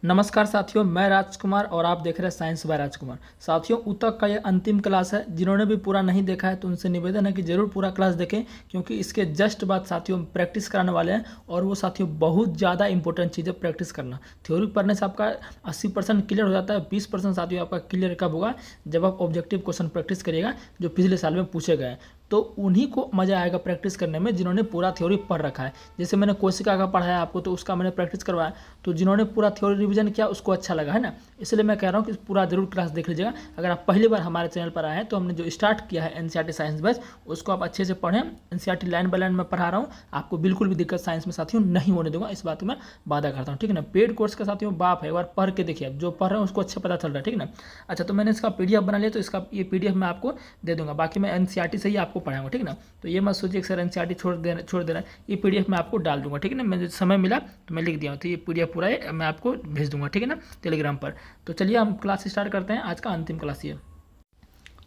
नमस्कार साथियों, मैं राजकुमार और आप देख रहे हैं साइंस बाय राजकुमार। साथियों, ऊतक का ये अंतिम क्लास है। जिन्होंने भी पूरा नहीं देखा है तो उनसे निवेदन है कि जरूर पूरा क्लास देखें, क्योंकि इसके जस्ट बाद साथियों प्रैक्टिस कराने वाले हैं। और वो साथियों बहुत ज़्यादा इंपॉर्टेंट चीज़ है प्रैक्टिस करना। थ्योरी पढ़ने से आपका 80% क्लियर हो जाता है। 20% साथियों आपका क्लियर कब होगा? जब आप ऑब्जेक्टिव क्वेश्चन प्रैक्टिस करिएगा जो पिछले साल में पूछे गए। तो उन्हीं को मज़ा आएगा प्रैक्टिस करने में जिन्होंने पूरा थ्योरी पढ़ रखा है। जैसे मैंने कोशिका का पढ़ाया आपको, तो उसका मैंने प्रैक्टिस करवाया, तो जिन्होंने पूरा थ्योरी रिवीजन किया उसको अच्छा लगा, है ना। इसलिए मैं कह रहा हूँ कि पूरा जरूर क्लास देख लीजिएगा। अगर आप पहली बार हमारे चैनल पर आए हैं तो हमने जो स्टार्ट किया है एनसीईआरटी साइंस बैच, उसको आप अच्छे से पढ़ें। एनसीईआरटी लाइन बाय लाइन में पढ़ा रहा हूँ, आपको बिल्कुल भी दिक्कत साइंस में साथियों नहीं होने दूंगा, इस बात में वादा करता हूँ, ठीक है ना। पेड कोर्स का साथियों बाप है, एक बार पढ़ के देखिए, जो पढ़ रहे हैं उसको अच्छा पता चल रहा है, ठीक है ना। अच्छा, तो मैंने इसका पीडीएफ बना लिया, तो इसका ये पीडीएफ मैं आपको दे दूंगा। बाकी मैं एनसीईआरटी से ही आपको पढ़ाऊंगा, ठीक है ना। तो ये मत सोचिए कि सर एनसीईआरटी छोड़ दे रहा है, ये पीडीएफ मैं आपको डाल दूंगा, ठीक है ना। मुझे समय मिला तो मैं लिख दिया हूँ, तो ये पीडीएफ पूरा है मैं आपको भेज दूंगा, ठीक है ना, टेलीग्राम पर। तो चलिए हम क्लास स्टार्ट करते हैं। आज का अंतिम क्लास ये,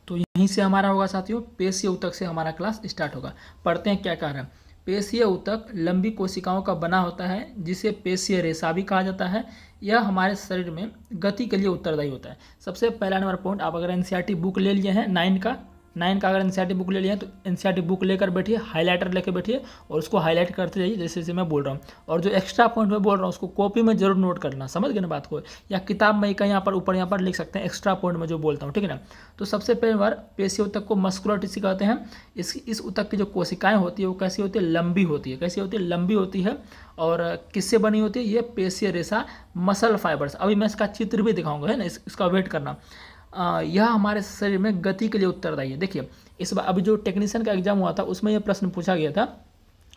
तो यहीं से हमारा होगा साथियों, पेशीय ऊतक से हमारा क्लास स्टार्ट होगा। पढ़ते हैं क्या कह रहा है। पेशीय ऊतक लंबी कोशिकाओं का बना होता है, जिसे पेशीय रेशा भी कहा जाता है। यह हमारे शरीर में गति के लिए उत्तरदायी होता है। सबसे पहला नंबर पॉइंट, आप अगर एनसीईआरटी बुक ले लिए हैं 9 का अगर एनसीईआरटी बुक ले लिया है तो एनसीईआरटी बुक लेकर बैठिए, हाइलाइटर लेकर बैठिए और उसको हाईलाइट करते जाइए जैसे जैसे मैं बोल रहा हूँ। और जो एक्स्ट्रा पॉइंट मैं बोल रहा हूँ उसको कॉपी में जरूर नोट करना, समझ गए ना बात को, या किताब में कहीं यहाँ पर ऊपर यहाँ पर लिख सकते हैं एक्स्ट्रा पॉइंट में जो बोलता हूँ, ठीक है ना। तो सबसे पहली बार पेशीय ऊतक को मस्कुलर टिश्यू कहते हैं। इस ऊतक की जो कोशिकाएं होती है वो कैसी होती है? लंबी होती है। कैसी होती है? लंबी होती है। और किससे बनी होती है? ये पेशीय रेशा मसल फाइबर्स। अभी मैं इसका चित्र भी दिखाऊंगा, है ना, इसका वेट करना। यह हमारे शरीर में गति के लिए उत्तरदायी है। देखिए, इस बार अभी जो टेक्नीशियन का एग्जाम हुआ था उसमें यह प्रश्न पूछा गया था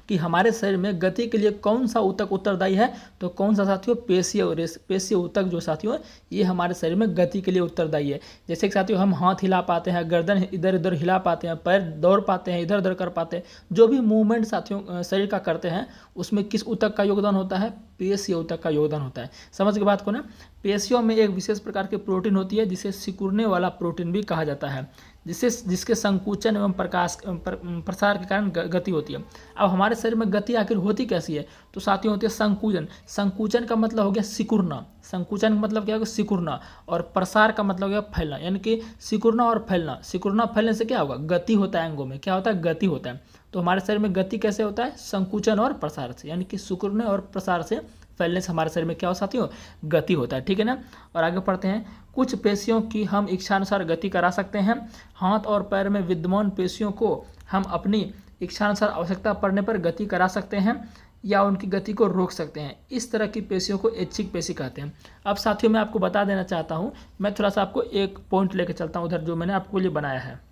कि हमारे शरीर में गति के लिए कौन सा ऊतक उत्तरदायी है। तो कौन सा साथियों? पेशीय ऊतक जो साथियों ये हमारे शरीर में गति के लिए उत्तरदायी है। जैसे कि साथियों हम हाथ हिला पाते हैं, गर्दन इधर उधर हिला पाते हैं, पैर दौड़ पाते हैं, इधर उधर कर पाते हैं, जो भी मूवमेंट साथियों शरीर का करते हैं उसमें किस ऊतक का योगदान होता है? पेशीय ऊतक का योगदान होता है। समझ के बात को ना। पेशियों में एक विशेष प्रकार की प्रोटीन होती है जिसे सिकुड़ने वाला प्रोटीन भी कहा जाता है, जिसके संकुचन एवं प्रसार के कारण गति होती है। अब हमारे शरीर में गति आखिर होती कैसी है? तो साथियों होती है संकुचन। संकुचन का मतलब हो गया सिकुड़ना। संकुचन का मतलब क्या होगा? सिकुड़ना। और प्रसार का मतलब हो गया फैलना, यानी कि सिकुड़ना और फैलना। सिकुड़ना फैलने से क्या होगा? गति होता है। अंगों में क्या होता है? गति होता है। तो हमारे शरीर में गति कैसे होता है? संकुचन और प्रसार से, यानी कि सिकुड़ने और प्रसार से, फैलने से हमारे शरीर में क्या हो साथियों? गति होता है, ठीक है ना। और आगे पढ़ते हैं। कुछ पेशियों की हम इच्छानुसार गति करा सकते हैं। हाथ और पैर में विद्यमान पेशियों को हम अपनी इच्छानुसार आवश्यकता पड़ने पर गति करा सकते हैं या उनकी गति को रोक सकते हैं। इस तरह की पेशियों को ऐच्छिक पेशी कहते हैं। अब साथियों मैं आपको बता देना चाहता हूँ, मैं थोड़ा सा आपको एक पॉइंट लेकर चलता हूँ उधर जो मैंने आपको लिए बनाया है।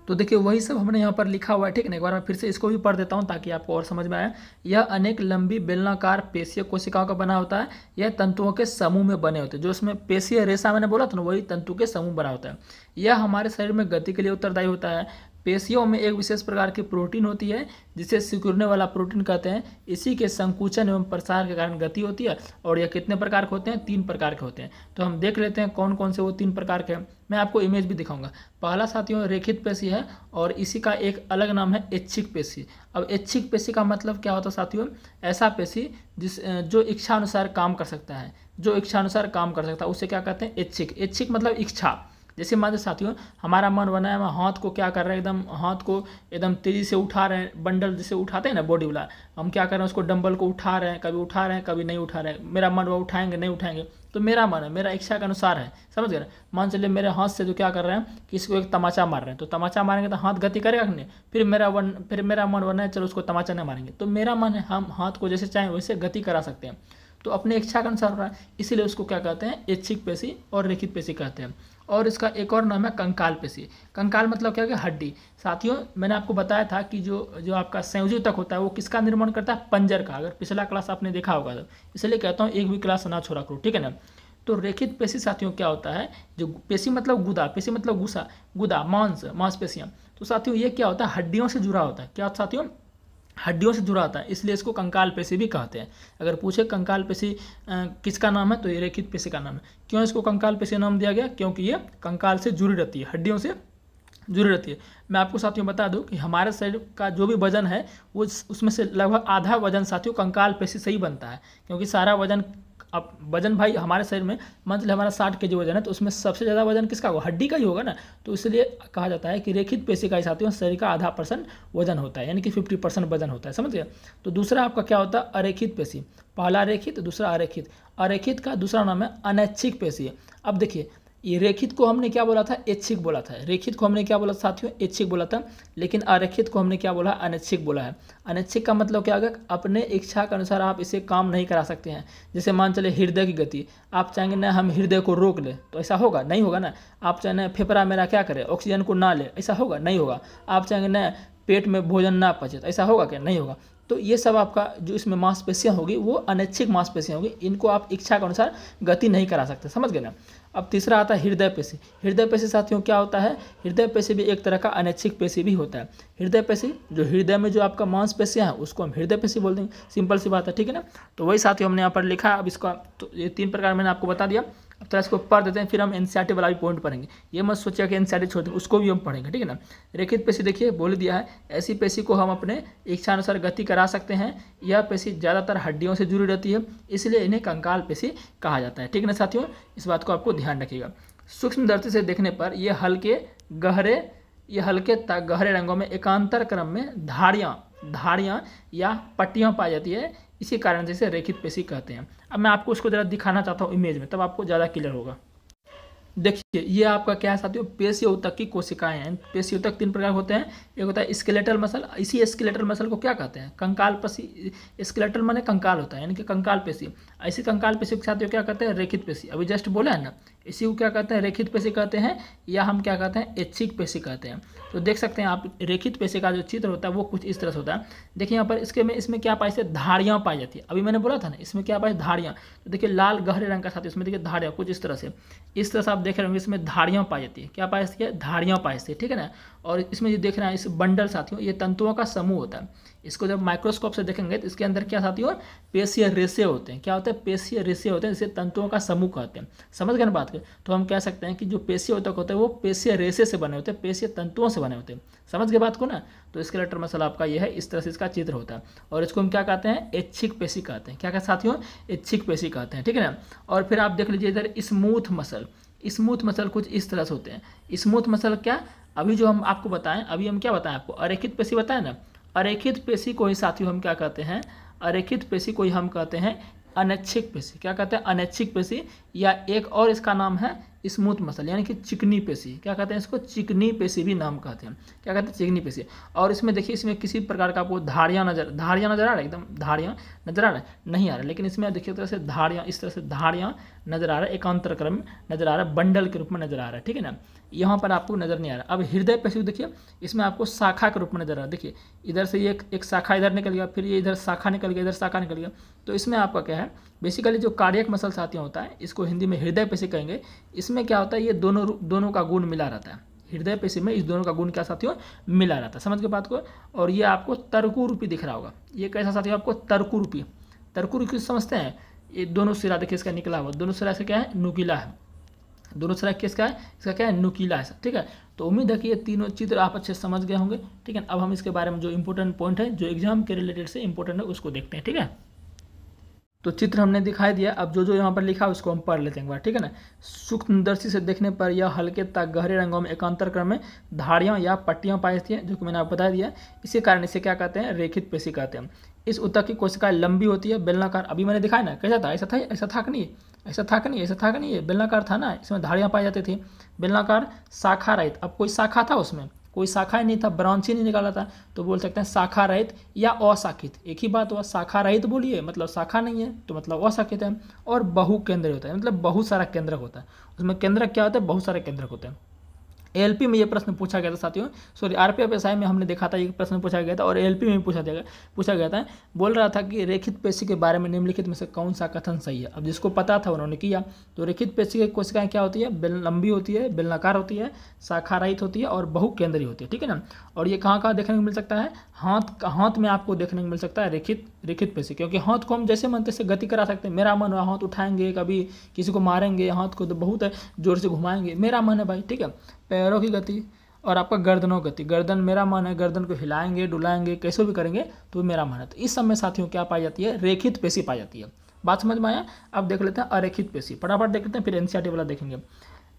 तो देखिए वही सब हमने यहाँ पर लिखा हुआ है, ठीक है ना। एक बार मैं फिर से इसको भी पढ़ देता हूँ ताकि आपको और समझ में आए। यह अनेक लंबी बेलनाकार पेशीय कोशिकाओं का बना होता है। यह तंतुओं के समूह में बने होते हैं। जो इसमें पेशीय रेशा मैंने बोला था ना, वही तंतु के समूह बना होता है। यह हमारे शरीर में गति के लिए उत्तरदायी होता है। पेशियों में एक विशेष प्रकार की प्रोटीन होती है जिसे सिकुड़ने वाला प्रोटीन कहते हैं। इसी के संकुचन एवं प्रसार के कारण गति होती है। और यह कितने प्रकार के होते हैं? 3 प्रकार के होते हैं। तो हम देख लेते हैं कौन कौन से वो 3 प्रकार के हैं। मैं आपको इमेज भी दिखाऊंगा। पहला साथियों रेखित पेशी है और इसी का एक अलग नाम है ऐच्छिक पेशी। अब ऐच्छिक पेशी का मतलब क्या होता है साथियों? ऐसा पेशी जो इच्छानुसार काम कर सकता है, जो इच्छानुसार काम कर सकता है उसे क्या कहते हैं? ऐच्छिक। ऐच्छिक मतलब इच्छा। जैसे मान लीजिए साथियों हमारा मन बना है, हम हाथ को क्या कर रहे हैं, एकदम हाथ को एकदम तेज़ी से उठा रहे हैं, बंडल जैसे उठाते हैं ना बॉडी वाला, हम क्या कर रहे हैं उसको डंबल को उठा रहे हैं, कभी उठा रहे हैं कभी नहीं उठा रहे हैं। मेरा मन वो उठाएंगे नहीं उठाएंगे, तो मेरा मन है, मेरा इच्छा के अनुसार है, समझ गए ना। मान चलिए मेरे हाथ से जो क्या कर रहे हैं, किसी को एक तमाचा मार रहे हैं, तो तमाचा मारेंगे तो हाथ गति करेगा कि नहीं? फिर मेरा मन बना है चलो उसको तमाचा नहीं मारेंगे, तो मेरा मन है हम हाथ को जैसे चाहें वैसे गति करा सकते हैं। तो अपने इच्छा के अनुसार हो रहा है, इसीलिए उसको क्या कहते हैं? ऐच्छिक पेशी और रेखित पेशी कहते हैं। और इसका एक और नाम है कंकाल पेशी। कंकाल मतलब क्या है? हड्डी। साथियों मैंने आपको बताया था कि जो आपका संयोजी ऊतक होता है वो किसका निर्माण करता है? पंजर का। अगर पिछला क्लास आपने देखा होगा तो इसलिए कहता हूँ एक भी क्लास ना छोड़ा करो, ठीक है ना। तो रेखित पेशी साथियों क्या होता है? जो पेशी मतलब गुदा, पेशी मतलब गुस्सा, गुदा मांसपेशियाँ। तो साथियों ये क्या होता है? हड्डियों से जुड़ा होता है। क्या साथियों? हड्डियों से जुड़ा होता है, इसलिए इसको कंकाल पेशी भी कहते हैं। अगर पूछे कंकाल पेशी किसका नाम है, तो ये रेखित पेशी का नाम है। क्यों इसको कंकाल पेशी नाम दिया गया? क्योंकि ये कंकाल से जुड़ी रहती है, हड्डियों से जुड़ी रहती है। मैं आपको साथियों बता दूं कि हमारे शरीर का जो भी वजन है वो उसमें से लगभग आधा वजन साथियों कंकाल पेशी से ही बनता है, क्योंकि सारा वजन अब वजन भाई हमारे शरीर में मान चलिए हमारा 60 kg वजन है, तो उसमें सबसे ज़्यादा वजन किसका होगा, हड्डी का ही होगा ना। तो इसलिए कहा जाता है कि रेखित पेशी का साथियों शरीर का आधा % वजन होता है, यानी कि 50% वजन होता है, समझ गए। तो दूसरा आपका क्या होता है, अरेखित पेशी। पहला रेखित, दूसरा अरेखित। अरेखित का दूसरा नाम है अनैच्छिक पेशी। अब देखिए ये रेखित को हमने क्या बोला था, ऐच्छिक बोला था। रेखित को हमने क्या बोला साथियों, ऐच्छिक बोला था। लेकिन अरेखित को हमने क्या बोला, अनैच्छिक बोला है। अनैच्छिक का मतलब क्या होगा, अपने इच्छा के अनुसार आप इसे काम नहीं करा सकते हैं। जैसे मान चले हृदय की गति, आप चाहेंगे ना हम हृदय को रोक ले, तो ऐसा होगा नहीं होगा ना। आप चाहेंगे फेफड़ा मेरा क्या करे, ऑक्सीजन को ना ले, ऐसा होगा नहीं होगा। आप चाहेंगे ना पेट में भोजन ना पचे, तो ऐसा होगा क्या, नहीं होगा। तो ये सब आपका जो इसमें मांसपेशियाँ होगी वो अनैच्छिक मांसपेशियाँ होगी, इनको आप इच्छा के अनुसार गति नहीं करा सकते, समझ गए ना। अब तीसरा आता है हृदय पेशी। हृदय पेशी साथियों क्या होता है, हृदय पेशी भी एक तरह का अनैच्छिक पेशी भी होता है। हृदय पेशी जो हृदय में जो आपका मांसपेशियाँ हैं उसको हम हृदय पेशी बोल देंगे, सिंपल सी बात है, ठीक है ना। तो वही साथियों हमने यहाँ पर लिखा। अब इसका तो ये 3 प्रकार मैंने आपको बता दिया। अब थोड़ा इसको पढ़ देते हैं, फिर हम एनसीईआरटी वाला भी पॉइंट पढ़ेंगे। ये मत सोचिए कि एनसीईआरटी छोड़ देंगे, उसको भी हम पढ़ेंगे, ठीक है ना। रेखित पेशी देखिए बोल दिया है, ऐसी पेशी को हम अपने इच्छा अनुसार गति करा सकते हैं। यह पेशी ज़्यादातर हड्डियों से जुड़ी रहती है, इसलिए इन्हें कंकाल पेशी कहा जाता है, ठीक है ना साथियों। इस बात को आपको ध्यान रखिएगा। सूक्ष्म दृष्टि से देखने पर ये हल्के गहरे रंगों में एकांतर क्रम में धारियाँ या पट्टियाँ पाई जाती है। इसी कारण से इसे रेखित पेशी कहते हैं। अब मैं आपको उसको ज़रा दिखाना चाहता हूँ इमेज में, तब आपको ज़्यादा क्लियर होगा। देखिए ये आपका क्या है साथियों, पेशी ऊतक की कोशिकाएं हैं। पेशी ऊतक 3 प्रकार होते हैं। एक होता है स्केलेटल मसल, इसी स्केलेटल मसल को क्या कहते हैं, कंकाल पेशी। स्केलेटल माने कंकाल होता है, यानी कि कंकाल पेशी। ऐसी कंकाल पेशी के साथियों क्या कहते हैं, रेखित पेशी। अभी जस्ट बोला है ना, इसी को क्या कहते हैं, रेखित पेशी कहते हैं, या हम क्या कहते हैं, ऐच्छिक पेशी कहते हैं। तो देख सकते हैं आप रेखित पेशी का जो चित्र होता है वो कुछ इस तरह से होता है। देखिए यहाँ पर इसमें क्या पाई, धारियाँ पाई जाती है। अभी मैंने बोला था ना इसमें क्या पाई, धारियाँ। तो देखिए लाल गहरे रंग का साथ इसमें देखिए धारियाँ कुछ इस तरह से आप देख रहे होंगे, इसमें धारियाँ पाई जाती है। क्या पाई जाती है, धारियाँ पाई जाती है, ठीक है ना। और इसमें जो देख रहे हैं इस बंडल साथियों, ये तंतुओं का समूह होता है। इसको जब माइक्रोस्कोप से देखेंगे तो इसके अंदर क्या साथियों, पेशीय रेशे होते हैं। क्या होते हैं, पेशीय रेशे होते हैं, जिसे तंतुओं का समूह कहते हैं। समझ गए ना बात को। तो हम कह सकते हैं कि जो पेशीय ऊतक होते हैं वो पेशीय रेशे से बने होते हैं, पेशीय तंतुओं से बने होते हैं। समझ गए बात को ना। तो स्केलेटल मसल आपका ये है, इस तरह से इसका चित्र होता है। और इसको हम क्या कहते हैं, ऐच्छिक पेशी कहते हैं। क्या कहते हैं साथियों, ऐच्छिक पेशी कहते हैं, ठीक है ना। और फिर आप देख लीजिए इधर स्मूथ मसल। स्मूथ मसल कुछ इस तरह से होते हैं। स्मूथ मसल क्या, अभी जो हम आपको बताएं, अभी हम क्या बताएं आपको, अरेखित पेशी बताएं ना। अरेखित पेशी को ही साथियों हम क्या कहते हैं, अरेखित पेशी को ही हम कहते हैं अनैच्छिक पेशी। क्या कहते हैं, अनैच्छिक पेशी। या एक और इसका नाम है स्मूथ मसल, यानी कि चिकनी पेशी। क्या कहते हैं इसको, चिकनी पेशी भी नाम कहते हैं। क्या कहते हैं, चिकनी पेशी। और इसमें देखिए इसमें किसी प्रकार का आपको धारियाँ नजर आ रहा है, एकदम धारियाँ नजर आ रहा है, नहीं आ रहा है। लेकिन इसमें देखिए तरह से धारियाँ, इस तरह से धारियाँ नजर आ रहा है, एकांतर क्रम में नजर आ रहा है, बंडल के रूप में नजर आ रहा है, ठीक है ना। यहाँ पर आपको नजर नहीं आ रहा। अब हृदय पेशी देखिए, इसमें आपको शाखा के रूप में नजर आ रहा है। देखिए इधर से ये एक शाखा इधर निकल गया, फिर ये इधर शाखा निकल गया, इधर शाखा निकल गया। तो इसमें आपका क्या है, बेसिकली जो कार्डियक मसल साथियों होता है, इसको हिंदी में हृदय पेशी कहेंगे। इसमें क्या होता है, ये दोनों का गुण मिला रहता है। हृदय पेशी में इस दोनों का गुण क्या साथियों, मिला रहता है। समझ के बात को। और ये आपको तर्कु रूपी दिख रहा होगा। ये कैसा साथियों, आपको तर्कु रूपी समझते हैं। ये दोनों सिरा देखिए इसका निकला हुआ, दोनों सिरा से क्या है, नुकीला है। दोनों सिरा किसका है, इसका क्या है, नुकीला है, ठीक है। तो उम्मीद है कि ये तीनों चित्र आप अच्छे समझ गए होंगे, ठीक है। अब हम इसके बारे में जो इंपॉर्टेंट पॉइंट है, जो एग्जाम के रिलेटेड से इंपॉर्टेंट है, उसको देखते हैं, ठीक है। तो चित्र हमने दिखाई दिया। अब जो यहाँ पर लिखा है उसको हम पढ़ लेते हैं एक बार, ठीक है ना। सूक्ष्मदर्शी से देखने पर यह हल्के तक गहरे रंगों में एकांतर क्रम में धारियाँ या पट्टियाँ पाई जाती हैं, जो कि मैंने आपको बता दिया। इसी कारण इसे क्या कहते हैं, रेखित पेशी कहते हैं। इस ऊतक की कोशिकाएं लंबी होती है, बेलनाकार। अभी मैंने दिखाया ना, कैसा था, ऐसा था कि नहीं, ये बेलनाकार था ना, इसमें धारियाँ पाई जाती थी, बेलनाकार, शाखा रहित। अब कोई शाखा था उसमें, कोई शाखा ही नहीं था, ब्रांच ही नहीं निकाला था, तो बोल सकते हैं शाखा रहित या अशाखित। एक ही बात हुआ, शाखा रहित बोलिए मतलब शाखा नहीं है, तो मतलब अशाखित है। और बहु केंद्र होता है, मतलब बहुत सारा केंद्रक होता है। उसमें केंद्रक क्या होता है, बहुत सारे केंद्रक होते हैं। एलपी में ये प्रश्न पूछा गया था साथियों, सॉरी आरपीएफएसआई में हमने देखा था ये प्रश्न पूछा गया था, और एलपी में भी पूछा गया था। बोल रहा था कि रेखित पेशी के बारे में निम्नलिखित में से कौन सा कथन सही है। अब जिसको पता था उन्होंने किया। तो रेखित पेशी की कोशिकाएं क्या होती है, लंबी होती है, बेलनाकार होती है, शाखा रहित होती है और बहुकेंद्रीय होती है, ठीक है ना। और ये कहाँ देखने को मिल सकता है, हाथ में आपको देखने को मिल सकता है रेखित पेशी, क्योंकि हाथ को हम जैसे मन तैसे गति करा सकते हैं। मेरा मन है हाथ उठाएंगे, कभी किसी को मारेंगे, हाथ को तो बहुत जोर से घुमाएंगे, मेरा मन है भाई, ठीक है। पैरों की गति और आपका गर्दनों की गति, गर्दन मेरा मन है, गर्दन को हिलाएंगे डुलाएंगे कैसे भी करेंगे तो मेरा मन है। तो इस सब में साथियों क्या पाई जाती है, रेखित पेशी पाई जाती है। बात समझ में आया। अब देख लेते हैं अरेखित पेशी, फटाफट देख लेते हैं, फिर एनसीईआरटी वाला देखेंगे।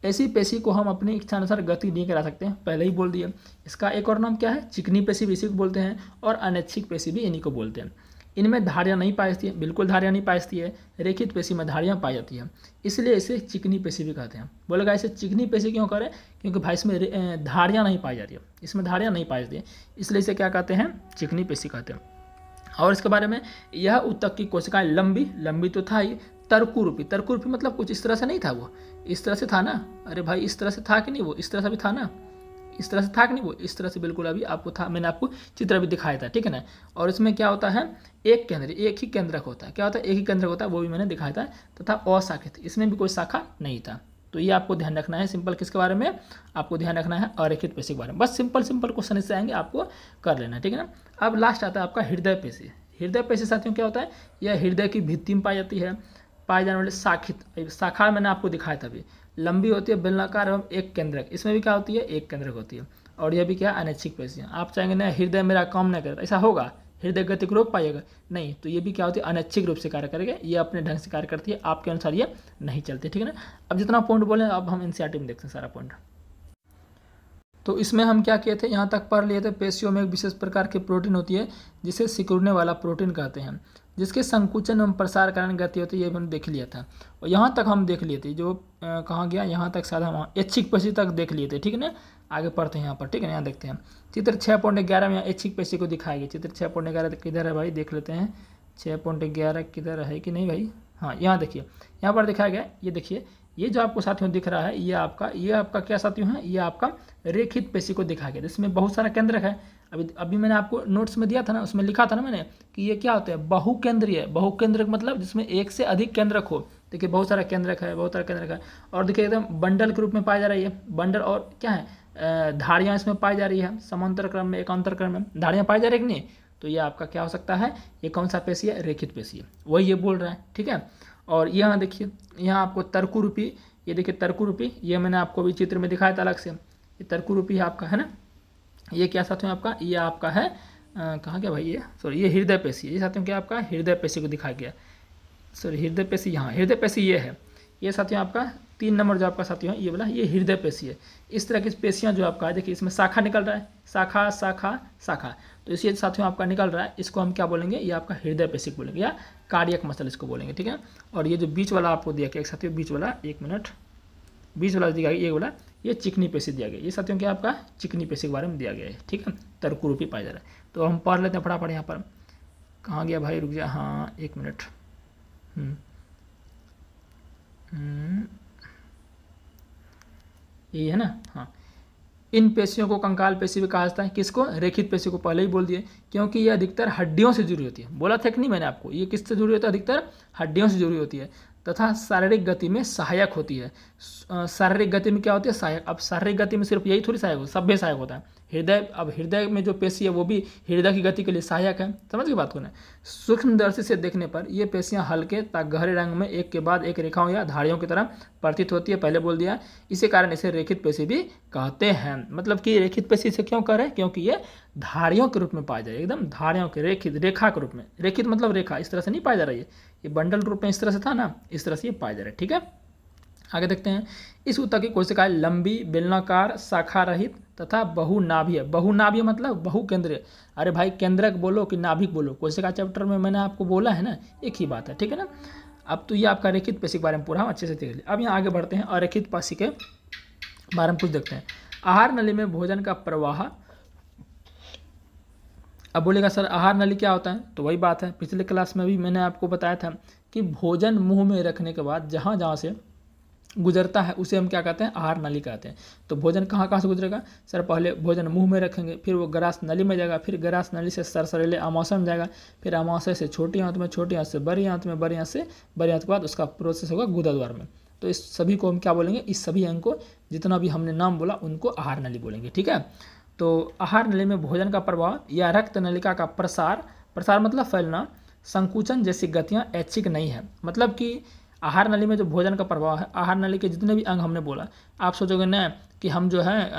ऐसी पेशी को हम अपनी इच्छानुसार गति नहीं करा सकते हैं, पहले ही बोल दिए। इसका एक और नाम क्या है, चिकनी पेशी भी इसी को बोलते हैं, और अनैच्छिक पेशी भी इन्हीं को बोलते हैं। इनमें धारियाँ नहीं पाई जाती है, बिल्कुल धारियाँ नहीं पाई जाती है। रेखित पेशी में धारियाँ पाई जाती है, इसलिए इसे चिकनी पेशी भी कहते हैं। बोलेगा इसे चिकनी पेशी क्यों करें, क्योंकि भाई इसमें धारियाँ नहीं पाई जाती है, इसमें धारियाँ नहीं पाई जाती है, इसलिए इसे क्या कहते हैं, चिकनी पेशी कहते हैं। और इसके बारे में, यह ऊतक की कोशिकाएं लंबी तो था ही, तर्कुरूपी मतलब कुछ इस तरह से नहीं था, वो इस तरह से था ना, अरे भाई इस तरह से था कि नहीं, वो इस तरह से भी था ना, इस तरह से था कि नहीं, वो इस तरह से बिल्कुल अभी आपको था, मैंने आपको चित्र भी दिखाया था, ठीक है ना। और इसमें क्या होता है, एक ही केंद्रक होता है, क्या होता है, एक ही केंद्रक होता है, वो भी मैंने दिखाया था, तथा अशाखित, इसमें भी कोई शाखा नहीं था। तो ये आपको ध्यान रखना है, सिंपल किसके बारे में, आपको ध्यान रखना है अरेखित पेशी के बारे में। बस सिंपल क्वेश्चन इससे आएंगे, आपको कर लेना है, ठीक है ना। अब लास्ट आता है आपका हृदय पेशी। हृदय पेशी साथियों क्या होता है, यह हृदय की भित्ति में पाई जाती है, पाई जाने वाली शाखा मैंने आपको दिखाया था अभी, लंबी होती है, बेलनाकार एवं एक केंद्रक, इसमें भी क्या होती है, एक केंद्रक होती है। और यह भी क्या, अनैच्छिक पेशियाँ। आप चाहेंगे ना हृदय मेरा काम नहीं करता, ऐसा होगा, हृदय गति को रोक पाएगा नहीं, तो ये भी क्या होती है, अनैच्छिक रूप से कार्य करेगा, ये अपने ढंग से कार्य करती है, आपके अनुसार ये नहीं चलती, ठीक है ना। अब जितना पॉइंट बोले, अब हम एनसीईआरटी में देखते हैं सारा पॉइंट। तो इसमें हम क्या किए थे, यहाँ तक पढ़ लिए थे, पेशियों में एक विशेष प्रकार की प्रोटीन होती है जिसे सिकुड़ने वाला प्रोटीन कहते हैं, जिसके संकुचन एवं प्रसार कारण गति होती है, ये हमने देख लिया था। और यहाँ तक हम देख लिए थे, जो कहाँ गया, यहाँ तक शायद हम ऐच्छिक पेशी तक देख लिए थे, ठीक है ना। आगे पढ़ते हैं यहाँ पर, ठीक है ना। यहाँ देखते हैं चित्र 6.11 में यहाँ ऐच्छिक पेशी को दिखाया गया। चित्र 6.11 किधर है भाई, देख लेते हैं 6.11 किधर है कि नहीं भाई, हाँ यहाँ देखिए, यहाँ पर दिखाया गया, ये देखिए, ये जो आपको साथियों दिख रहा है, ये आपका क्या साथियों है, ये आपका रेखित पेशी को दिखाया गया, जिसमें बहुत सारा केंद्रक है। अभी मैंने आपको नोट्स में दिया था ना, उसमें लिखा था ना मैंने कि ये क्या होता है, बहुकेंद्रक मतलब जिसमें एक से अधिक केंद्रक हो। देखिए बहुत सारा केंद्रक है, और देखिए एकदम बंडल के रूप में पाई जा रही है, बंडल, और क्या है, धारियाँ इसमें पाई जा रही है, समांतर क्रम में, एकांतर क्रम में धारियाँ पाई जा रही है कि नहीं। तो ये आपका क्या हो सकता है, ये कौन सा पेशी है, रेखित पेशी है, वही ये बोल रहा है, ठीक है। और यहाँ देखिए, यहाँ आपको तर्कुरूपी, ये देखिए तर्कुरूपी, ये मैंने आपको भी चित्र में दिखाया था अलग से, ये तर्कुरूपी है आपका, है ना। ये क्या साथियों आपका, ये आपका है कहाँ गया भाई, ये सॉरी, ये हृदय पेशी, ये साथियों क्या आपका हृदय पेशी को दिखाया गया, सॉरी हृदय पेशी, यहाँ हृदय पेशी ये है, ये साथियों आपका 3 नंबर जो आपका साथियों है, ये वाला ये हृदय पेशी है। इस तरह की पेशियाँ जो आपका है, देखिए इसमें शाखा निकल रहा है, शाखा, तो इसी साथियों आपका निकल रहा है, इसको हम क्या बोलेंगे, ये आपका हृदय पेशी बोलेंगे, या कार्डियक मसल इसको बोलेंगे, ठीक है। और ये जो बीच वाला आपको दिया गया साथियों, बीच वाला, एक मिनट, बीच वाला दिया गया, ये वाला, ये चिकनी पेशी दिया गया, ये साथियों क्या आपका चिकनी पेशी के बारे में दिया गया है, ठीक है, तर्कुरूपी पाया जा रहा है। तो हम पढ़ लेते हैं फटाफट, यहाँ पर कहाँ गया भाई, रुक जा, हाँ एक मिनट, ये है ना, हाँ। इन पेशियों को कंकाल पेशी भी कहा जाता है, किसको, रेखित पेशी को, पहले ही बोल दिए, क्योंकि ये अधिकतर हड्डियों से जुड़ी होती है, बोला था कि नहीं मैंने आपको, ये किससे जुड़ी होती है, अधिकतर हड्डियों से जुड़ी होती है, तथा शारीरिक गति में सहायक होती है। शारीरिक गति में क्या होती है, सहायक। अब शारीरिक गति में सिर्फ यही थोड़ी सहायक होता है, सभ्य सहायक होता है। हृदय में जो पेशी है वो भी हृदय की गति के लिए सहायक है, समझ गए बात को ना। सूक्ष्मदर्शी से देखने पर ये पेशियां हल्के गहरे रंग में एक के बाद एक रेखाओं या धारियों की तरह प्रतीत होती है, पहले बोल दिया। इसी कारण इसे रेखित पेशी भी कहते हैं। मतलब कि रेखित पेशी से क्यों कह रहे हैं, क्योंकि ये धारियों के रूप में पाया जाए, एकदम धारियों के, रेखा के रूप में। रेखित मतलब रेखा, इस तरह से नहीं पाया जा रहा है, ये बंडल रूप में इस तरह से था ना, इस तरह से ये पाया जा रहा है, ठीक है। आगे देखते हैं, इस ऊतक की कोशिकाएं लंबी, बेलनाकार, शाखा रहित तथा बहुनाभीय। बहुनाभीय मतलब बहुकेंद्रीय। अरे भाई केंद्रक बोलो कि नाभिक बोलो, कोशिका चैप्टर में मैंने आपको बोला है ना, एक ही बात है, ठीक है ना। अब तो ये आपका रेखित पेशी के बारे में पूरा हम अच्छे से देख लिया। अब यहाँ आगे बढ़ते हैं, अरेखित पेशी के बारे में कुछ देखते हैं। आहार नली में भोजन का प्रवाह। अब बोलेगा सर आहार नली क्या होता है, तो वही बात है, पिछले क्लास में भी मैंने आपको बताया था कि भोजन मुंह में रखने के बाद जहाँ जहाँ से गुजरता है उसे हम क्या कहते हैं, आहार नली कहते हैं। तो भोजन कहाँ कहाँ से गुजरेगा, सर पहले भोजन मुंह में रखेंगे, फिर वो ग्रास नली में जाएगा, फिर ग्रास नली से सरसरेले आमाशय में जाएगा, फिर आमाशय से छोटी आंत में, छोटी आंत से बड़ी आंत में, बड़ी आंत से बड़ी आंत के बाद उसका प्रोसेस होगा गुदाद्वार में। तो इस सभी को हम क्या बोलेंगे, इस सभी अंग को जितना भी हमने नाम बोला उनको आहार नली बोलेंगे, ठीक है। तो आहार नली में भोजन का प्रभाव या रक्त नलिका का प्रसार, प्रसार मतलब फैलना, संकुचन जैसी गतियाँ ऐच्छिक नहीं है। मतलब कि आहार नली में जो भोजन का प्रभाव है, आहार नली के जितने भी अंग हमने बोला, आप सोचोगे ना कि हम जो है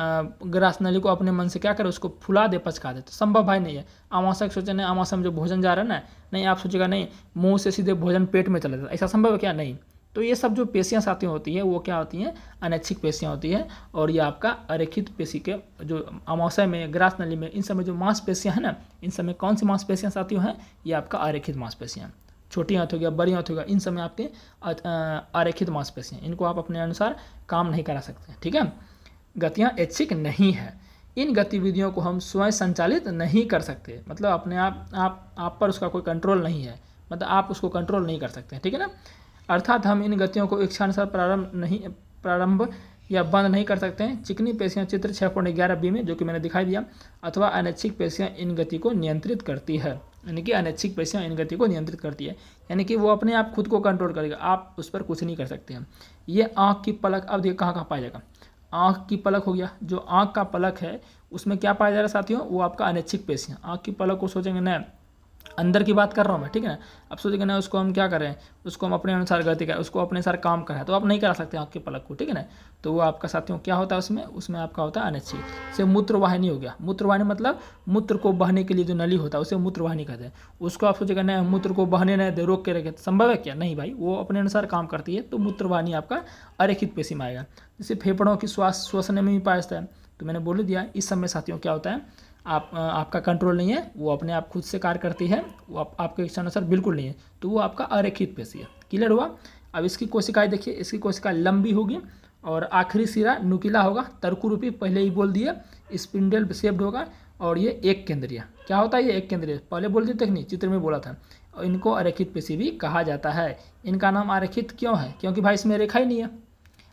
ग्रास नली को अपने मन से क्या करें, उसको फुला दे, पचका दे, तो संभव भाई नहीं है। आमाशय सोचे नहीं, आमाशय में जो भोजन जा रहा है ना, नहीं आप सोचेगा नहीं मुंह से सीधे भोजन पेट में चला जाता, ऐसा संभव है क्या? नहीं। तो ये सब जो पेशियाँ साथियों होती है वो क्या होती हैं, अनैच्छिक पेशियाँ होती हैं। और ये आपका अरेखित पेशी के जो अमाशय में, ग्रास नली में, इन सब में जो मांसपेशियाँ हैं ना, इन सब में कौन सी मांसपेशियाँ साथियों हैं, ये आपका अरेखित मांसपेशियाँ, छोटी हाथ हो गया, बड़ी हाथ हो गया, इन सब में आपके अरेखित मांसपेशियाँ, इनको आप अपने अनुसार काम नहीं करा सकते, ठीक है। गतियाँ ऐच्छिक नहीं है, इन गतिविधियों को हम स्वयं संचालित नहीं कर सकते, मतलब अपने आप पर उसका कोई कंट्रोल नहीं है, मतलब आप उसको कंट्रोल नहीं कर सकते, ठीक है ना। अर्थात हम इन गतियों को इच्छानुसार प्रारंभ या बंद नहीं कर सकते हैं। चिकनी पेशियाँ चित्र 6.11b में जो कि मैंने दिखाई दिया, अथवा अनैच्छिक पेशियाँ इन गति को नियंत्रित करती है, यानी कि अनैच्छिक पेशियाँ इन गति को नियंत्रित करती है, यानी कि वो अपने आप खुद को कंट्रोल करेगा, आप उस पर कुछ नहीं कर सकते हैं। ये आँख की पलक, अब देखिए कहाँ पाया जाएगा, आँख की पलक हो गया, जो आँख का पलक है उसमें क्या पाया जा रहा है साथियों, वो आपका अनैच्छिक पेशियाँ। आँख की पलक को सोचेंगे ना, अंदर की बात कर रहा हूँ मैं, ठीक है ना। अब सोचेंगे ना उसको हम क्या करें, उसको हम अपने अनुसार गति करें, उसको अपने अनुसार काम करें, तो आप नहीं करा सकते आँख के पलक को, ठीक है ना। तो वो आपका साथियों क्या होता है उसमें आपका होता है अनैच्छिक। से मूत्रवाहिनी हो गया, मूत्रवाहिनी मतलब मूत्र को बहने के लिए जो नली होता है उसे मूत्रवाहिनी कहते हैं। उसको आप सोचेगा नहीं मूत्र को बहने नहीं दे, रोक के रखे, संभव है क्या? नहीं भाई, वो अपने अनुसार काम करती है, तो मूत्रवाहिनी आपका अरेखित पेशी में आएगा। जैसे फेफड़ों की श्वास श्वसन में भी पाया जाता है, तो मैंने बोल दिया इस समय साथियों क्या होता है, आपका कंट्रोल नहीं है, वो अपने आप खुद से कार्य करती है, वो आपके इच्छानुसार बिल्कुल नहीं है, तो वो आपका अरेखित पेशी है। क्लियर हुआ? अब इसकी कोशिकाएं देखिए, इसकी कोशिका लंबी होगी और आखिरी सिरा नुकीला होगा, तर्कु रूपी, पहले ही बोल दिया, स्पिंडल शेप्ड होगा, और ये एक केंद्रीय क्या होता है, ये एक केंद्रीय पहले बोल दिए थे नहीं, चित्र में बोला था। और इनको अरेखित पेशी भी कहा जाता है। इनका नाम अरेखित क्यों है? क्योंकि भाई इसमें रेखा ही नहीं है।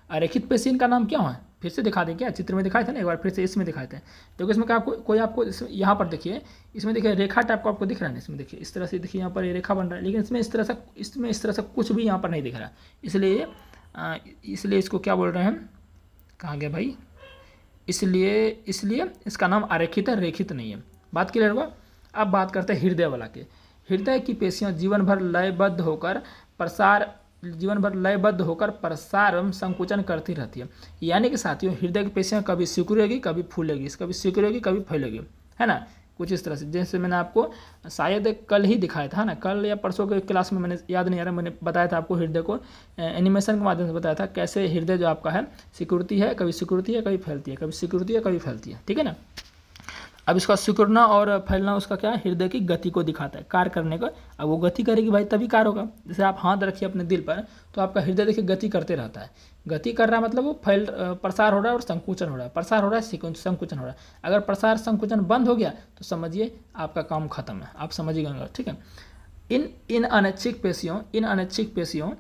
अरेखित पेशी इनका नाम क्यों है? फिर से दिखा दें क्या, चित्र में दिखाए थे ना एक बार, फिर से इसमें दिखाए थे, क्योंकि इसमें क्या कोई आपको यहाँ पर देखिए, इसमें देखिए रेखा टाइप को आपको दिख रहा है, इसमें देखिए इस तरह से, देखिए यहाँ पर ये रेखा बन रहा है, लेकिन इसमें इस तरह से कुछ भी यहाँ पर नहीं दिख रहा, इसलिए इसको क्या बोल रहे हैं, कहाँ गया भाई, इसलिए इसका नाम अरेखित है, रेखित नहीं है। बात क्लियर हुआ? अब बात करते हैं हृदय वाला के। हृदय की पेशियाँ जीवन भर लयबद्ध होकर प्रसार एवं संकुचन करती रहती है। यानी कि साथियों हृदय की पेशियाँ कभी सिकुड़ेगी, कभी फूलेगी, कभी सिकुड़ेगी, कभी फैलेगी, है ना, कुछ इस तरह से। जैसे मैंने आपको शायद कल ही दिखाया था ना, कल या परसों के क्लास में, मैंने याद नहीं आ रहा, मैंने बताया था आपको हृदय को एनिमेशन के माध्यम से बताया था, कैसे हृदय जो आपका है सिकुड़ती है, कभी सिकुड़ती है, कभी फैलती है, कभी सिकुड़ती है, कभी फैलती है, ठीक है ना। अब इसका सिकुड़ना और फैलना उसका क्या है, हृदय की गति को दिखाता है, कार्य करने का। अब वो गति करेगी भाई तभी कार्य होगा। जैसे आप हाथ रखिए अपने दिल पर, तो आपका हृदय देखिए गति करते रहता है, गति कर रहा है मतलब वो प्रसार हो रहा है और संकुचन हो रहा है, प्रसार हो रहा है, संकुचन हो रहा है। अगर प्रसार संकुचन बंद हो गया तो समझिए आपका काम खत्म है, आप समझिएगा, ठीक है। इन अनैच्छिक पेशियों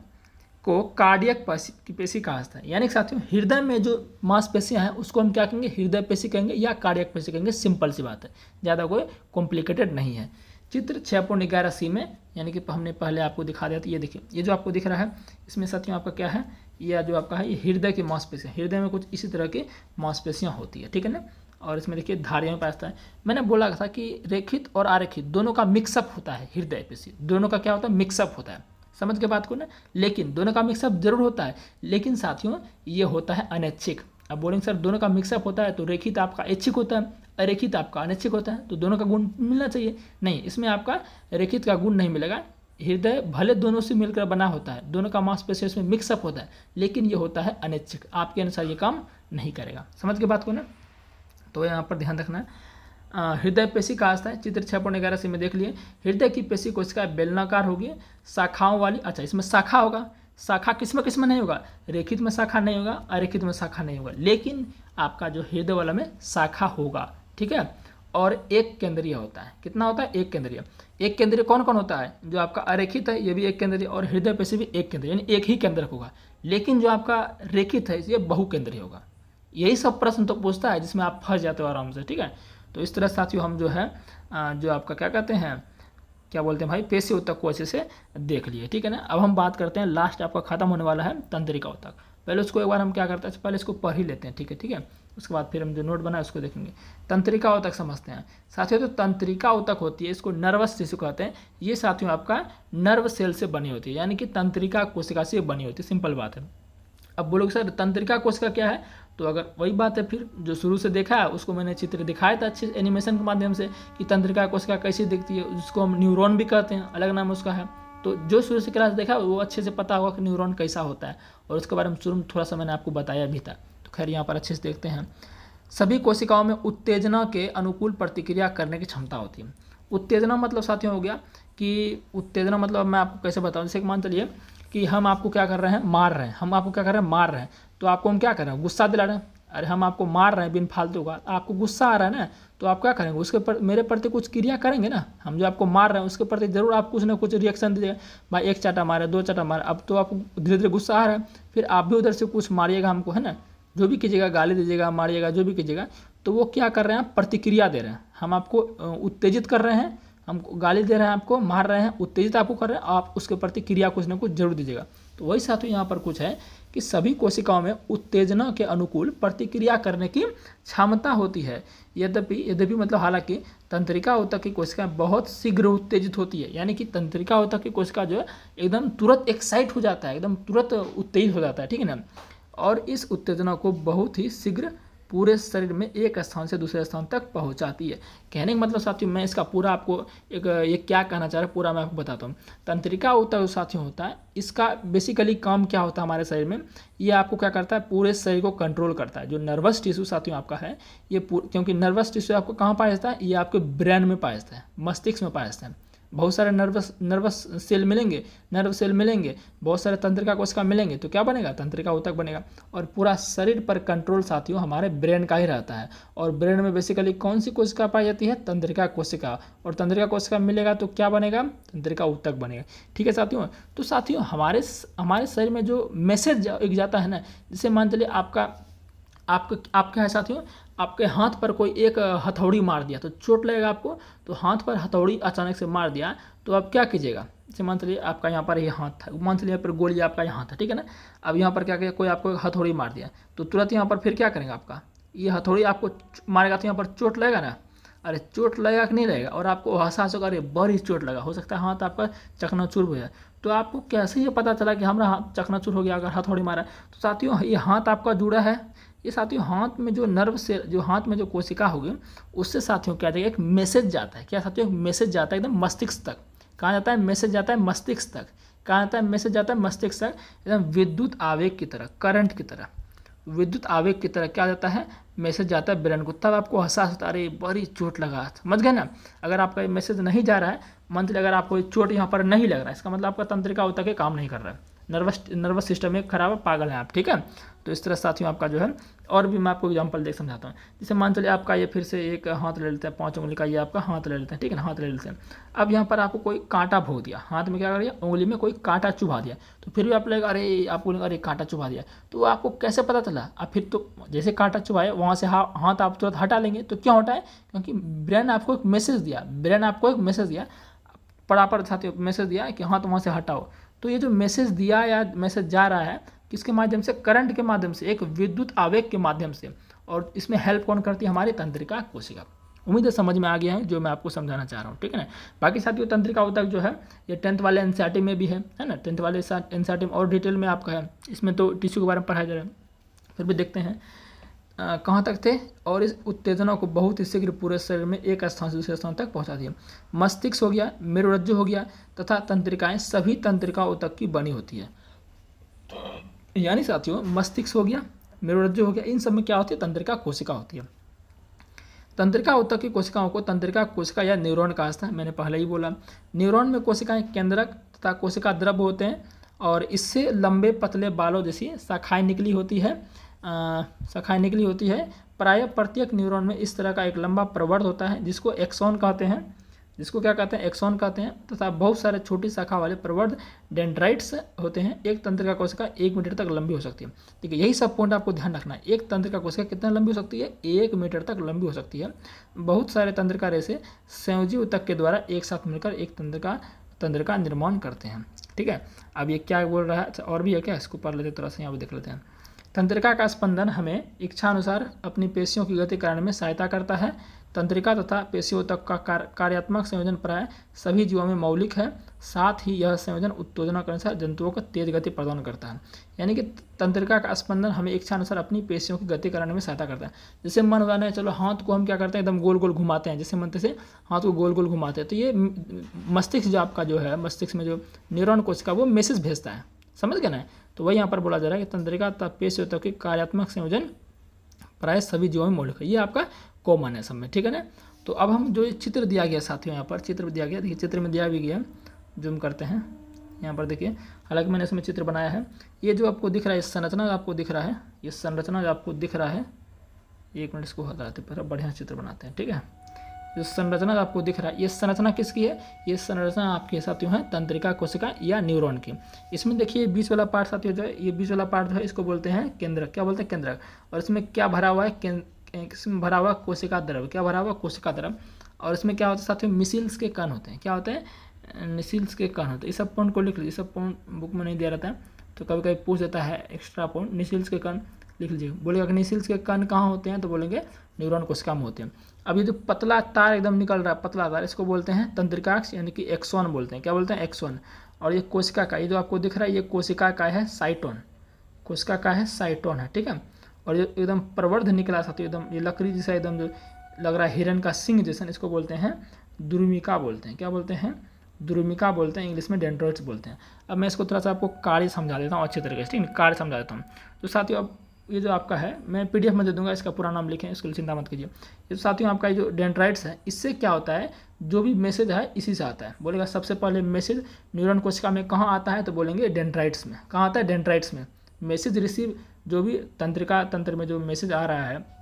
को कार्डियक पेशी कहा जाता है। यानी कि साथियों हृदय में जो मांसपेशियां हैं उसको हम क्या कहेंगे, हृदय पेशी कहेंगे या कार्डियक पेशी कहेंगे, सिंपल सी बात है, ज़्यादा कोई कॉम्प्लिकेटेड नहीं है। चित्र 6.11c में, यानी कि हमने पहले आपको दिखा दिया था, ये देखिए, ये जो आपको दिख रहा है इसमें साथियों आपका क्या है, यह जो आपका है ये हृदय की मांसपेशियाँ, हृदय में कुछ इसी तरह की मांसपेशियाँ होती है, ठीक है ना। और इसमें देखिए धारियों में पाया है। मैंने बोला था कि रेखित और आरेखित दोनों का मिक्सअप होता है, हृदय पेशी दोनों का क्या होता है, मिक्सअप होता है, समझ के बात को ना। लेकिन दोनों का मिक्सअप जरूर होता है, लेकिन साथियों ये होता है अनैच्छिक। अब बोलेंगे सर दोनों का मिक्सअप होता है तो रेखित आपका ऐच्छिक होता है, अरेखित आपका अनैच्छिक होता है, तो दोनों का गुण मिलना चाहिए। नहीं, इसमें आपका रेखित का गुण नहीं मिलेगा। हृदय भले दोनों से मिलकर बना होता है, दोनों का मांसपेशी इसमें मिक्सअप होता है, लेकिन ये होता है अनैच्छिक, आपके अनुसार ये काम नहीं करेगा, समझ के बात को ना। तो यहाँ पर ध्यान रखना है। हृदय पेशी कहा जाता है, चित्र 6.11c में देख लिए। हृदय की पेशी कोशिका बेलनाकार होगी, शाखाओं वाली। अच्छा, इसमें शाखा होगा, शाखा किस में नहीं होगा, रेखित में शाखा नहीं होगा, अरेखित में शाखा नहीं होगा, लेकिन आपका जो हृदय वाला में शाखा होगा, ठीक है। और एक केंद्रीय होता है, कितना होता है, एक केंद्रीय। एक केंद्रीय कौन कौन होता है, जो आपका अरेखित है ये भी एक केंद्रीय, और हृदय पेशी भी एक केंद्रीय, यानी एक ही केंद्रक होगा। लेकिन जो आपका रेखित है ये बहुकेंद्रीय होगा। यही सब प्रश्न तो पूछता है जिसमें आप फंस जाते हो आराम से, ठीक है। तो इस तरह साथियों हम जो है जो आपका क्या कहते हैं, क्या बोलते हैं भाई, पेशी ऊतक को अच्छे से देख लिए, ठीक है ना। अब हम बात करते हैं, लास्ट आपका खत्म होने वाला है तंत्रिका ऊतक। पहले उसको एक बार हम क्या करते हैं, पहले इसको पढ़ ही लेते हैं, ठीक है। उसके बाद फिर हम जो नोट बनाए उसको देखेंगे। तंत्रिका ऊतक समझते हैं साथियों। तो तंत्रिका ऊतक होती है, इसको नर्वस टिश्यू कहते हैं। ये साथियों आपका नर्व सेल से बनी होती है, यानी कि तंत्रिका कोशिका से बनी होती है। सिंपल बात है। अब बोलोगे सर तंत्रिका कोशिका क्या है, तो अगर वही बात है फिर जो शुरू से देखा है उसको मैंने चित्र दिखाया था अच्छे एनिमेशन के माध्यम से कि तंत्रिका कोशिका कैसी दिखती है। उसको हम न्यूरॉन भी कहते हैं, अलग नाम उसका है। तो जो शुरू से क्लास देखा वो अच्छे से पता होगा कि न्यूरॉन कैसा होता है, और उसके बारे में शुरू में थोड़ा सा मैंने आपको बताया भी था। तो खैर यहाँ पर अच्छे से देखते हैं। सभी कोशिकाओं में उत्तेजना के अनुकूल प्रतिक्रिया करने की क्षमता होती है। उत्तेजना मतलब साथियों हो गया कि उत्तेजना मतलब मैं आपको कैसे बताऊँ, जैसे कि मान चलिए कि हम आपको क्या कर रहे हैं, मार रहे हैं। हम आपको क्या कर रहे हैं, मार रहे हैं। तो आपको हम क्या कर रहे हैं, गुस्सा दिला रहे हैं। अरे हम आपको मार रहे हैं बिन फालतू का, आपको गुस्सा आ रहा है ना, तो आप क्या करेंगे, उसके मेरे प्रति कुछ क्रिया करेंगे ना। हम जो आपको मार रहे हैं उसके प्रति जरूर आप कुछ ना कुछ रिएक्शन दीजिएगा। भाई एक चाटा मारे, दो चाटा मारे, अब तो आपको धीरे धीरे गुस्सा आ रहा है, फिर आप भी उधर से कुछ मारिएगा हमको, है ना। जो भी कीजिएगा, गाली दीजिएगा, मारिएगा, जो भी कीजिएगा, तो वो क्या कर रहे हैं, प्रतिक्रिया दे रहे हैं। हम आपको उत्तेजित कर रहे हैं, हम गाली दे रहे हैं, आपको मार रहे हैं, उत्तेजित आपको कर रहे हैं, आप उसके प्रति क्रिया कुछ ना कुछ जरूर दीजिएगा। तो वही साथियों यहाँ पर कुछ है कि सभी कोशिकाओं में उत्तेजना के अनुकूल प्रतिक्रिया करने की क्षमता होती है। यद्यपि मतलब हालांकि तंत्रिका ऊतक की कोशिकाएं बहुत शीघ्र उत्तेजित होती है, यानी कि तंत्रिका ऊतक की कोशिका जो है एकदम तुरंत एक्साइट हो जाता है, एकदम तुरंत उत्तेजित हो जाता है, ठीक है ना। और इस उत्तेजना को बहुत ही शीघ्र पूरे शरीर में एक स्थान से दूसरे स्थान तक पहुंचाती है। कहने का मतलब साथियों मैं इसका पूरा आपको ये क्या कहना चाह रहा हूँ पूरा मैं आपको बताता हूँ। तंत्रिका ऊतक साथियों होता है, इसका बेसिकली काम क्या होता है हमारे शरीर में, ये आपको क्या करता है, पूरे शरीर को कंट्रोल करता है। जो नर्वस टिश्यू साथियों आपका है ये क्योंकि नर्वस टिश्यू आपको कहाँ पाया जाता है, ये आपके ब्रेन में पाया जाता है, मस्तिष्क में पाया जाता है। बहुत सारे नर्वस सेल मिलेंगे, नर्व सेल मिलेंगे, बहुत सारे तंत्रिका कोशिका मिलेंगे, तो क्या बनेगा, तंत्रिका ऊतक बनेगा। और पूरा शरीर पर कंट्रोल साथियों हमारे ब्रेन का ही रहता है। और ब्रेन में बेसिकली कौन सी कोशिका पाई जाती है, तंत्रिका कोशिका। और तंत्रिका कोशिका मिलेगा तो क्या बनेगा, तंत्रिका ऊतक बनेगा। ठीक है साथियों। तो साथियों हमारे शरीर में जो मैसेज एक जाता है ना, जैसे मान चलिए आपका है साथियों, आपके हाथ पर कोई एक हथौड़ी मार दिया तो चोट लगेगा आपको। तो हाथ पर हथौड़ी अचानक से मार दिया तो आप क्या कीजिएगा, जैसे मान चलिए आपका यहाँ पर ये हाथ था, मान चलिए यहाँ पर गोली आपका यहाँ था, ठीक है ना। अब यहाँ पर क्या किया, कोई आपको हथौड़ी मार दिया तो तुरंत यहाँ पर फिर क्या करेंगे, आपका ये हथौड़ी आपको मारेगा तो यहाँ पर चोट लगेगा ना। अरे चोट लगेगा कि नहीं लगेगा, और आपको एहसास होगा अरे बड़ी चोट लगा, हो सकता है हाथ आपका चकनाचूर हो जाए। तो आपको कैसे ये पता चला कि हमारा हाथ चकनाचूर हो गया अगर हथौड़ी मारा। तो साथियों ये हाथ आपका जुड़ा है, ये साथियों हाथ में जो नर्व से जो हाथ में जो कोशिका होगी उससे साथियों क्या जाएगा, एक मैसेज जाता है। क्या साथियों, एक मैसेज जाता है एकदम मस्तिष्क तक। कहाँ जाता है, मैसेज जाता है मस्तिष्क तक। कहाँ जाता है, मैसेज जाता है मस्तिष्क तक, एकदम विद्युत आवेग की तरह, करंट की तरह, विद्युत आवेग की तरह क्या जाता है, मैसेज जाता है ब्रेन को। तब आपको एहसास होता है अरे बड़ी चोट लगा, समझ गए ना। अगर आपका ये मैसेज नहीं जा रहा है, मान लीजिए अगर आपको चोट यहाँ पर नहीं लग रहा है, इसका मतलब आपका तंत्रिका ऊतक काम नहीं कर रहा है, नर्वस सिस्टम में खराब है, पागल है आप, ठीक है। तो इस तरह साथियों आपका जो है, और भी मैं आपको एग्जांपल देख समझाता हूँ। जैसे मान चलिए आपका ये फिर से एक हाथ ले लेते हैं, 5 उंगली का ये आपका हाथ ले लेते हैं, ठीक है ना, हाथ ले लेते हैं। अब यहाँ पर आपको कोई कांटा भोग दिया, हाथ में क्या कर दिया, उंगली में कोई कांटा चुभा दिया, तो फिर भी आप लगेगा अरे, आपको लगेगा अरे कांटा चुभा दिया। तो आपको कैसे पता चला, अब फिर तो जैसे कांटा चुभाए वहाँ से हाथ आप तुरंत हटा लेंगे। तो क्यों हटाए, क्योंकि ब्रेन आपको एक मैसेज दिया, परापर साथियों मैसेज दिया कि हाथ वहाँ से हटाओ। तो ये जो मैसेज दिया या मैसेज जा रहा है किसके माध्यम से, करंट के माध्यम से, एक विद्युत आवेग के माध्यम से। और इसमें हेल्प कौन करती है, हमारी तंत्रिका कोशिका। उम्मीद है समझ में आ गया है जो मैं आपको समझाना चाह रहा हूँ, ठीक है ना। बाकी साथियों तंत्रिका ऊतक जो है ये 10th वाले एनसीईआरटी में भी है ना, 10th वाले एनसीईआरटी में और डिटेल में आपका है। इसमें तो टिश्यू के बारे में पढ़ाया जा रहा है, फिर भी देखते हैं कहाँ तक थे। और इस उत्तेजना को बहुत ही शीघ्र पूरे शरीर में एक स्थान से दूसरे स्थान तक पहुँचा दिया। मस्तिष्क हो गया, मेरुरज्जु हो गया तथा तंत्रिकाएं सभी तंत्रिका ऊतक की बनी होती है। यानी साथियों मस्तिष्क हो गया, मेरुरज्जु हो गया, इन सब में क्या होती है, तंत्रिका कोशिका होती है। तंत्रिका ऊतक की कोशिकाओं को तंत्रिका कोशिका या न्यूरॉन कहा जाता है, मैंने पहले ही बोला। न्यूरॉन में कोशिकाएं केंद्रक तथा कोशिका द्रव होते हैं, और इससे लंबे पतले बालों जैसी शाखाएं निकली होती है। प्रायः प्रत्येक न्यूरॉन में इस तरह का एक लंबा प्रवर्ध होता है जिसको एक्सॉन कहते हैं, एक्सॉन कहते हैं, तथा बहुत सारे छोटी शाखा वाले प्रवर्ध डेंड्राइट्स होते हैं। एक तंत्रिका कोशिका 1 मीटर तक लंबी हो सकती है। ठीक है, यही सब पॉइंट आपको ध्यान रखना है। एक तंत्रिका कोशिका कितना लंबी हो सकती है, 1 मीटर तक लंबी हो सकती है। बहुत सारे तंत्रिका रेशे संयोजी ऊतक के द्वारा एक साथ मिलकर एक तंत्रिका निर्माण करते हैं। ठीक है, अब ये क्या बोल रहा है, और भी है क्या, इसको पढ़ लेते थोड़ा सा, यहाँ पर देख लेते हैं। तंत्रिका का स्पंदन हमें इच्छानुसार अपनी पेशियों की गति कराने में सहायता करता है। तंत्रिका तथा पेशियों तक का कार्यात्मक संयोजन प्राय सभी जीवों में मौलिक है। साथ ही यह संयोजन उत्तेजना के अनुसार जंतुओं को तेज गति प्रदान करता है। यानी कि तंत्रिका का स्पंदन हमें इच्छानुसार अपनी पेशियों की गति कराने में सहायता करता है। जैसे मन बनाए, चलो हाथ को हम क्या करते हैं, एकदम गोल गोल घुमाते हैं, जैसे मनते से हाथ को गोल गोल घुमाते हैं, तो ये मस्तिष्क जो आपका जो है, मस्तिष्क में जो न्यूरॉन कोशिका वो मैसेज भेजता है, समझ गए ना। तो वही यहाँ पर बोला जा रहा है कि तंत्रिका तथा पेशियों तक की कार्यात्मक संयोजन प्राय सभी जीवों में मौलिक है। ये आपका कॉमन है सब में, ठीक है ना। तो अब हम जो चित्र दिया गया साथियों, यहाँ पर चित्र दिया गया, देखिए चित्र में दिया भी गया, जूम करते हैं यहाँ पर देखिए, हालांकि मैंने इसमें चित्र बनाया है। ये जो आपको दिख रहा है, संरचना आपको दिख रहा है, ये संरचना जो आपको दिख रहा है, 1 मिनट इसको हटाते पर बढ़िया चित्र बनाते हैं, ठीक है। जो संरचना आपको दिख रहा है, ये संरचना किसकी है, ये संरचना आपके साथियों है तंत्रिका कोशिका या न्यूरॉन की। इसमें देखिए बीच वाला पार्ट साथियों जो है, ये बीच वाला पार्ट जो है इसको बोलते हैं केंद्रक, क्या बोलते हैं केंद्रक। और इसमें क्या भरा हुआ है, इसमें भरा हुआ कोशिका द्रव, क्या भरा हुआ कोशिका द्रव। और इसमें क्या होता है साथियों, मिसिल्स के कण होते हैं, क्या होते हैं, मिसिल्स के कण होते हैं। इस सब पॉइंट को लिख लीजिए, सब पॉइंट बुक में नहीं दिया रहता है, तो कभी कभी पूछ देता है एक्स्ट्रा पॉइंट, मिसिल्स के कण लिख लीजिए। बोलेगा कि निसिल्स के कण कहाँ होते हैं, तो बोलेंगे न्यूरॉन कोशिका में होते हैं। अब ये जो पतला तार एकदम निकल रहा है, पतला तार, इसको बोलते हैं तंत्रिकाक्ष यानी कि एक्सॉन बोलते हैं, क्या बोलते हैं, एक्सॉन। और ये कोशिका का, ये जो आपको दिख रहा है, ये कोशिका का है साइटोन, कोशिका का है साइटोन है, ठीक है। और ये एकदम प्रवर्ध निकला साथियों, एकदम ये लकड़ी जैसा एकदम जो लग रहा है, हिरन का सिंह जैसा, इसको बोलते हैं दुर्मिका बोलते हैं, क्या बोलते हैं, दुर्मिका बोलते हैं, इंग्लिश में डेंड्राइट्स बोलते हैं। अब मैं इसको थोड़ा सा आपको कार्य समझा देता हूँ अच्छे तरीके से, ठीक है, कार्य समझा देता हूँ। तो साथियों अब ये जो आपका है, मैं PDF में दे दूंगा, इसका पूरा नाम लिखें, इसके लिए चिंता मत कीजिए। ये साथियों आपका जो डेंड्राइट्स है, इससे क्या होता है, जो भी मैसेज है इसी से आता है। बोलेगा सबसे पहले मैसेज न्यूरॉन कोशिका में कहाँ आता है, तो बोलेंगे डेंड्राइट्स में। कहाँ आता है, डेंड्राइट्स में। मैसेज रिसीव, जो भी तंत्रिका तंत्र में जो मैसेज आ रहा है,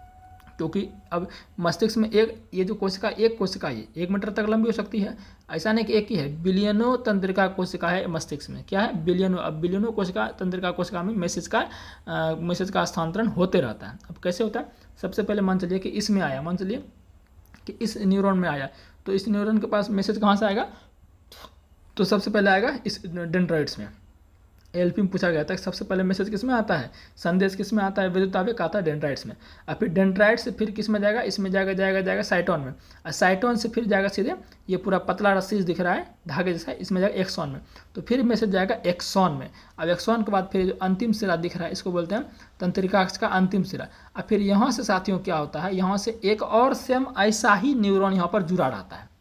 क्योंकि अब मस्तिष्क में एक, ये जो कोशिका, एक कोशिका ये 1 मीटर तक लंबी हो सकती है, ऐसा नहीं कि एक ही है, बिलियनों तंत्रिका कोशिका है मस्तिष्क में, क्या है, बिलियनों। अब बिलियनों कोशिका तंत्रिका कोशिका में मैसेज का स्थानांतरण होते रहता है। अब कैसे होता है, सबसे पहले मान चलिए कि इसमें आया, मान चलिए कि इस न्यूरॉन में आया, तो इस न्यूरॉन के पास मैसेज कहाँ से आएगा, तो सबसे पहले आएगा इस डेंड्राइट्स में। LP में पूछा गया था कि सबसे पहले मैसेज किस में आता है, संदेश किस में आता है, विद्युत आवेग आता है डेंड्राइट्स में। और फिर डेंड्राइट्स से फिर किस में जाएगा, इसमें जाएगा साइटोन में। और साइटोन से फिर जाएगा सीधे, ये पूरा पतला रस्सी दिख रहा है धागे जैसा, इसमें जाएगा एक्सॉन में। तो फिर मैसेज जाएगा एक्सॉन में। अब एक्सॉन के बाद फिर जो अंतिम सिरा दिख रहा है, इसको बोलते हैं तंत्रिकाक्ष का अंतिम सिरा। और फिर यहाँ से साथियों क्या होता है, यहाँ से एक और सेम ऐसा ही न्यूरॉन यहाँ पर जुड़ा रहता है,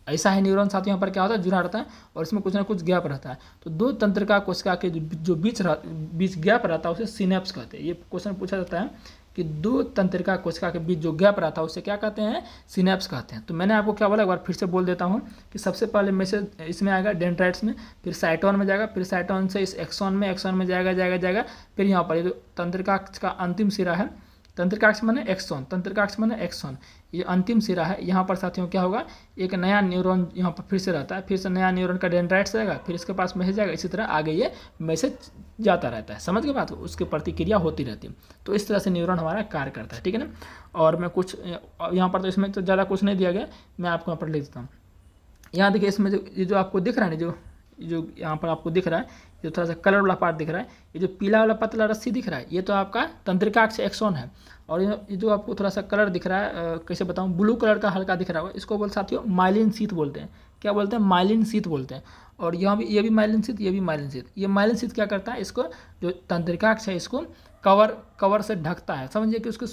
ऐसा ही न्यूरॉन साथियों यहाँ पर क्या होता है, जुड़ा रहता है, और इसमें कुछ ना कुछ गैप रहता है। तो दो तंत्रिका कोशिका के जो बीच गैप रहता है उसे सिनेप्स कहते हैं। ये क्वेश्चन पूछा जाता है कि दो तंत्रिका कोशिका के बीच जो गैप रहता है उसे क्या कहते हैं, सिनेप्स कहते हैं। तो मैंने आपको क्या बोला, एक बार फिर से बोल देता हूँ कि सबसे पहले मैसेज इसमें आएगा डेंड्राइट्स में, फिर साइटोन में जाएगा, फिर साइटोन से इस एक्सॉन में जाएगा, फिर यहाँ पर ये जो तंत्रिकाक्ष का अंतिम सिरा है, तंत्रिकाक्ष माने एक्सॉन, तंत्रिकाक्ष माने एक्सॉन, ये अंतिम सिरा है। यहाँ पर साथियों क्या होगा, एक नया न्यूरॉन यहाँ पर फिर से रहता है, फिर से नया न्यूरॉन का डेंड्राइट्स आएगा, फिर इसके पास मैसेज जाएगा, इसी तरह आगे ये मैसेज जाता रहता है। समझ के बात, उसकी प्रतिक्रिया होती रहती है। तो इस तरह से न्यूरॉन हमारा कार्य करता है, ठीक है ना। और मैं कुछ यहाँ पर, तो इसमें तो ज़्यादा कुछ नहीं दिया गया, मैं आपको यहाँ पर लिख देता हूँ। यहाँ देखिए, इसमें जो आपको दिख रहा है ना, जो यहाँ पर आपको दिख रहा है, जो थोड़ा सा कलर वाला पार्ट दिख रहा है, ये जो पीला वाला पतला रस्सी दिख रहा है, ये तो आपका तंत्रिकाक्ष एक्सॉन है। और ये जो आपको थोड़ा सा कलर दिख रहा है, कैसे बताऊँ, ब्लू कलर का हल्का दिख रहा है, इसको बोल साथियों माइलिन शीथ बोलते हैं। क्या बोलते हैं, माइलिन शीथ बोलते हैं। और यहाँ भी ये भी माइलिन शीथ, ये भी माइलिन शीथ। ये माइलिन शीथ क्या करता है, इसको जो तंत्रिकाक्ष है इसको कवर से ढकता है, समझिए कि उसको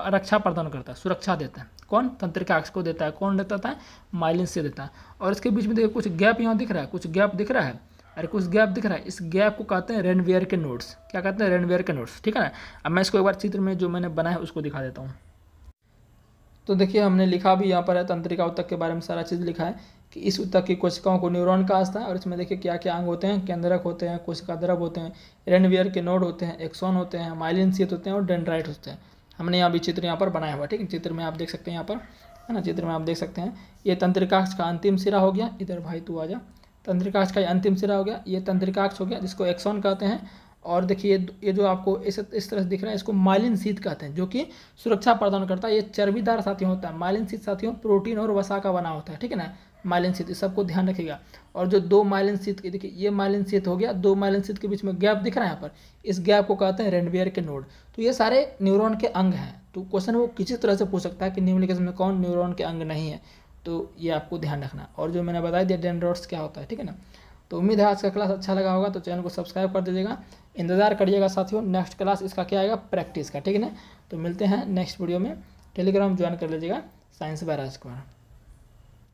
रक्षा प्रदान करता है, सुरक्षा देता है। कौन, तंत्रिकाक्ष को देता है, कौन देता है, माइलिन से देता है। और इसके बीच में देखिए कुछ गैप यहाँ दिख रहा है, कुछ गैप दिख रहा है, अरे कुछ गैप दिख रहा है, इस गैप को कहते हैं रेनवियर के नोड्स। क्या कहते हैं, रेनवियर के नोड्स, ठीक है ना। अब मैं इसको एक बार चित्र में जो मैंने बनाया है उसको दिखा देता हूँ। तो देखिए हमने लिखा भी यहाँ पर है, तंत्रिका ऊतक के बारे में सारा चीज़ लिखा है कि इस ऊतक की कोशिकाओं को न्यूरॉन कहा जाता है। और इसमें देखिए क्या क्या अंग होते हैं, केंद्रक होते हैं, कोशिका द्रव होते हैं, रेनवियर के नोड होते हैं, एक्सॉन होते हैं, माइलिन शीथ होते हैं और डेंड्राइट होते हैं। हमने यहाँ भी चित्र यहाँ पर बनाया हुआ, ठीक है, चित्र में आप देख सकते हैं, यहाँ पर है ना, चित्र में आप देख सकते हैं। ये तंत्रिकाक्ष का अंतिम सिरा हो गया, इधर भाई तू आ जा, तंत्रिकाक्ष का अंतिम सिरा हो गया, ये तंत्रिकाक्ष हो गया जिसको एक्सॉन कहते हैं। और देखिए ये जो आपको इस तरह से दिख रहा है, इसको माइलिन शीथ कहते हैं, जो कि सुरक्षा प्रदान करता है। ये चर्बीदार साथियों होता है, माइलिन शीथ साथियों प्रोटीन और वसा का बना होता है, ठीक है ना। माइलिन शीथ, इस सबको ध्यान रखिएगा। और जो 2 माइलिन शीथ, देखिए ये माइलिन शीथ हो गया, 2 माइलिन शीथ के बीच में गैप दिख रहा है यहाँ पर, इस गैप को कहते हैं रेनवियर के नोड। तो ये सारे न्यूरॉन के अंग हैं। तो क्वेश्चन वो किसी तरह से पूछ सकता है कि निम्नलिखित में कौन न्यूरॉन के अंग नहीं है, तो ये आपको ध्यान रखना। और जो मैंने बता दिया डेंड्राइट्स क्या होता है, ठीक है ना। तो उम्मीद है आज का क्लास अच्छा लगा होगा, तो चैनल को सब्सक्राइब कर दीजिएगा। इंतजार करिएगा साथियों, नेक्स्ट क्लास इसका क्या आएगा, प्रैक्टिस का, ठीक है ना। तो मिलते हैं नेक्स्ट वीडियो में। टेलीग्राम ज्वाइन कर लीजिएगा, साइंस बाय राजकुमार।